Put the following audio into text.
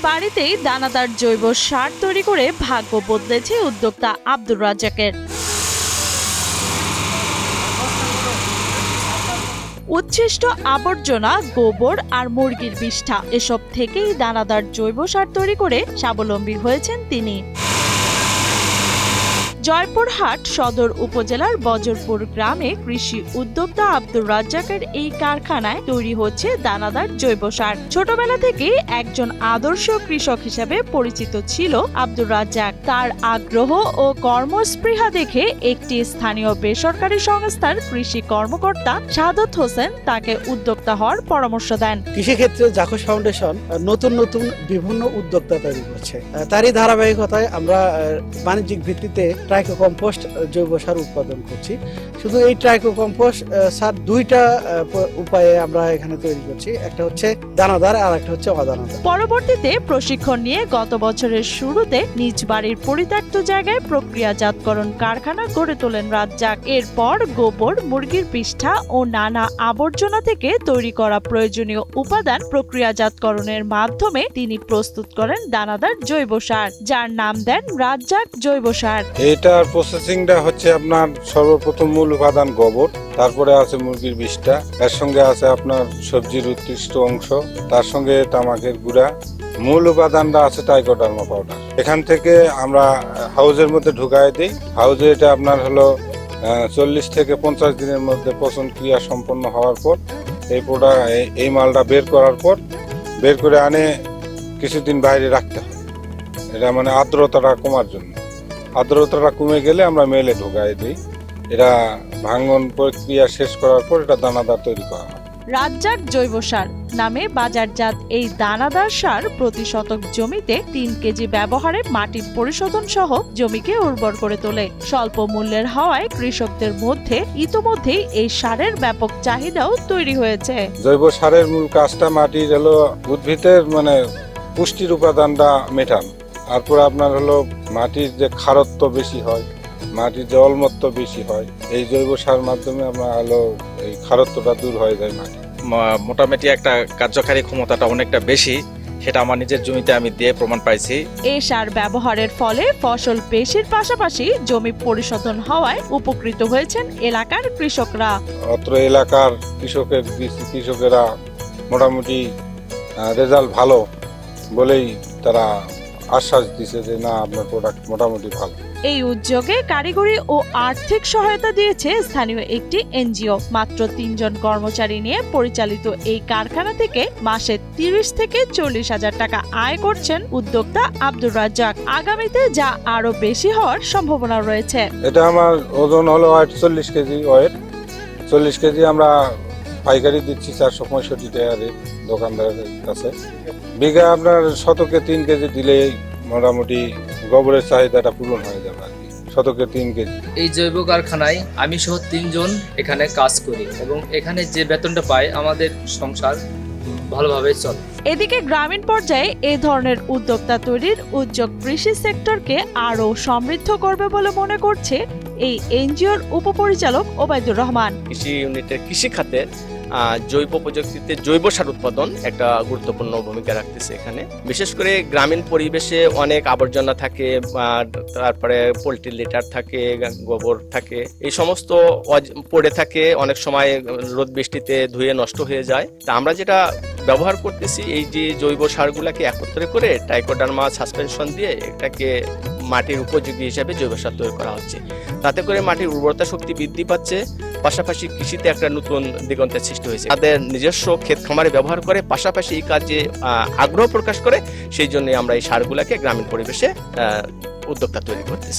বাড়িতেই দানাদার জৈব সার তৈরি করে ভাগ্য বদলেছে উদ্যোক্তা আব্দুর রাজ্জাকের। উচ্ছিষ্ট আবর্জনা, গোবর আর মুরগির বিষ্ঠা এসব থেকেই দানাদার জৈব সার তৈরি করে স্বাবলম্বী হয়েছেন তিনি। জয়পুরহাট সদর উপজেলার বজরপুর গ্রামে কৃষি উদ্যোক্তা আব্দুর রাজ্জাকের এই কারখানায় তৈরি হচ্ছে দানাদার জৈব সার। ছোটবেলা থেকেই একজন আদর্শ কৃষক হিসেবে পরিচিত ছিল আব্দুর রাজ্জাক। তার আগ্রহ ও কর্মস্পৃহা দেখে একটি স্থানীয় বেসরকারি সংস্থার কৃষি কর্মকর্তা সাদত হোসেন তাকে উদ্যোক্তা হওয়ার পরামর্শ দেন। কৃষিক্ষেত্রে জাখস ফাউন্ডেশন নতুন নতুন বিভিন্ন উদ্যোক্তা তৈরি করছে। তারই ধারাবাহিকতায় আমরা বাণিজ্যিক ভিত্তিতে ট্রাইকো কম্পোস্ট জৈব সার উৎপাদন করছি। শুধু এই ট্রাইকো কম্পোস্ট সার দুইটা উপায়ে আমরা এখানে তৈরি করছি, একটা হচ্ছে দানাদার আর একটা হচ্ছে অদানাদার। পরবর্তীতে প্রশিক্ষণ নিয়ে গত বছরের শুরুতে নিজ বাড়ির পরিত্যক্ত জায়গায় প্রক্রিয়াজাতকরণ কারখানা গড়ে তোলেন রাজ্জাক। এরপর গোবর, মুরগির বিষ্ঠা ও নানা আবর্জনা থেকে তৈরি করা প্রয়োজনীয় উপাদান প্রক্রিয়াজাতকরণের মাধ্যমে তিনি প্রস্তুত করেন দানাদার জৈব সার, যার নাম দেন রাজ্জাক জৈব সার। এটার প্রসেসিংটা হচ্ছে আপনার সর্বপ্রথম মূল উপাদান গোবর, তারপরে আছে মুরগির বিষ্ঠা, এর সঙ্গে আছে আপনার সবজির উৎকৃষ্ট অংশ, তার সঙ্গে তামাকের গুঁড়া, মূল উপাদানটা আছে ট্রাইকোডার্মা পাউডার। এখান থেকে আমরা হাউজের মধ্যে ঢুকাই দিই। হাউজে এটা আপনার হলো 40 থেকে 50 দিনের মধ্যে পচন ক্রিয়া সম্পন্ন হওয়ার পর এই মালটা বের করার পর বের করে আনে কিছুদিন বাইরে রাখতে হয়। এটা মানে আর্দ্রতাটা কমার জন্য। আর্দ্রতাটা কমে গেলে আমরা মেলে ঢুকাই দিই। এটা ভাঙন প্রক্রিয়া শেষ করার পর এটা দানাদার তৈরি করা হয়। রাজ্জাক জৈব সার নামে বাজারজাত এই দানাদার সার প্রতি শতক জমিতে 3 কেজি ব্যবহারে মাটির পরিশোধন সহ জমিকে উর্বর করে তোলে। স্বল্প মূল্যের হওয়ায় কৃষকদের মধ্যে ইতোমধ্যেই এই সারের ব্যাপক চাহিদাও তৈরি হয়েছে। জৈব সারের মূল কাজটা মাটির হলো উদ্ভিদের মানে পুষ্টির উপাদানটা মেটানো। তারপর আপনার হলো মাটির যে ক্ষারত্ব বেশি হয়, মাটির যে অলমত্ব বেশি হয়, এই জৈব সার মাধ্যমে আমরা হলো এই ক্ষারত্বটা দূর হয়ে যায়। মাটি মোটামুটি একটা কার্যকারী ক্ষমতাটা অনেকটা বেশি, সেটা আমার নিজের জমিতে আমি দিয়ে প্রমাণ পাইছি। এই সার ব্যবহারের ফলে ফসল বেশির পাশাপাশি জমি পরিশোধন হওয়ায় উপকৃত হয়েছেন এলাকার কৃষকরা। অত্র এলাকার কৃষকেরা মোটামুটি রেজাল্ট ভালো বলেই তারা আশ্বাস দিছে যে না, আপনার প্রোডাক্ট মোটামুটি ভালো। এই উদ্যোগে কারিগরি ও আর্থিক সহায়তা দিয়েছে স্থানীয় একটি এনজিও। মাত্র 3 জন কর্মচারী নিয়ে পরিচালিত এই কারখানা থেকে মাসে 30 থেকে 40 হাজার টাকা আয় করছেন উদ্যোক্তা আব্দুর রাজ্জাক। আগামীতে যা আরো বেশি হওয়ার সম্ভাবনা রয়েছে। এটা আমার ওজন হলো 40 কেজি ওয়েট। 40 কেজি আমরা পাইকারি দিচ্ছি 465 টাকা রেট দোকানদারের কাছে। বিঘা আপনার শতকে 3 কেজি দিলেই মোটামুটি গোবরের চাহিদাটা পূরণ হয়ে যাবে আর কি। শতকে 3 কেজি। এই জৈব কারখানায় আমি সহ 3 জন এখানে কাজ করি এবং এখানে যে বেতনটা পাই আমাদের সংসার ভালোভাবে চলে। এদিকে গ্রামীণ পর্যায়ে এই ধরনের উদ্যোক্তা তৈরির উদ্যোগ কৃষি সেক্টরকে আরো সমৃদ্ধ করবে বলে মনে করছে এই এনজিওর উপপরিচালক ওবায়দুর রহমান। কৃষি ইউনিটের কৃষি খাতে জৈব প্রযুক্তিতে জৈব সার উৎপাদন একটা গুরুত্বপূর্ণ ভূমিকা রাখতেছে। এখানে বিশেষ করে গ্রামীণ পরিবেশে অনেক আবর্জনা থাকে, তারপরে পোলট্রি লিটার থাকে, গোবর থাকে, এই সমস্ত পড়ে থাকে, অনেক সময় রোদ বৃষ্টিতে ধুয়ে নষ্ট হয়ে যায়। তা আমরা যেটা ব্যবহার করতেছি এই যে জৈব সারগুলাকে একত্রে করে ট্রাইকোডার্মা সাসপেনশন দিয়ে এটাকে মাটির উপযোগী হিসাবে জৈব সার তৈরি করা হচ্ছে। তাতে করে মাটির উর্বরতা শক্তি বৃদ্ধি পাচ্ছে, পাশাপাশি কৃষিতে একটা নতুন দিগন্তের সৃষ্টি হয়েছে। তাদের নিজস্ব ক্ষেত খামারে ব্যবহার করে পাশাপাশি এই কাজে আগ্রহ প্রকাশ করে, সেই জন্য আমরা এই সারগুলাকে গ্রামীণ পরিবেশে উদ্যোক্তা তৈরি করতেছি।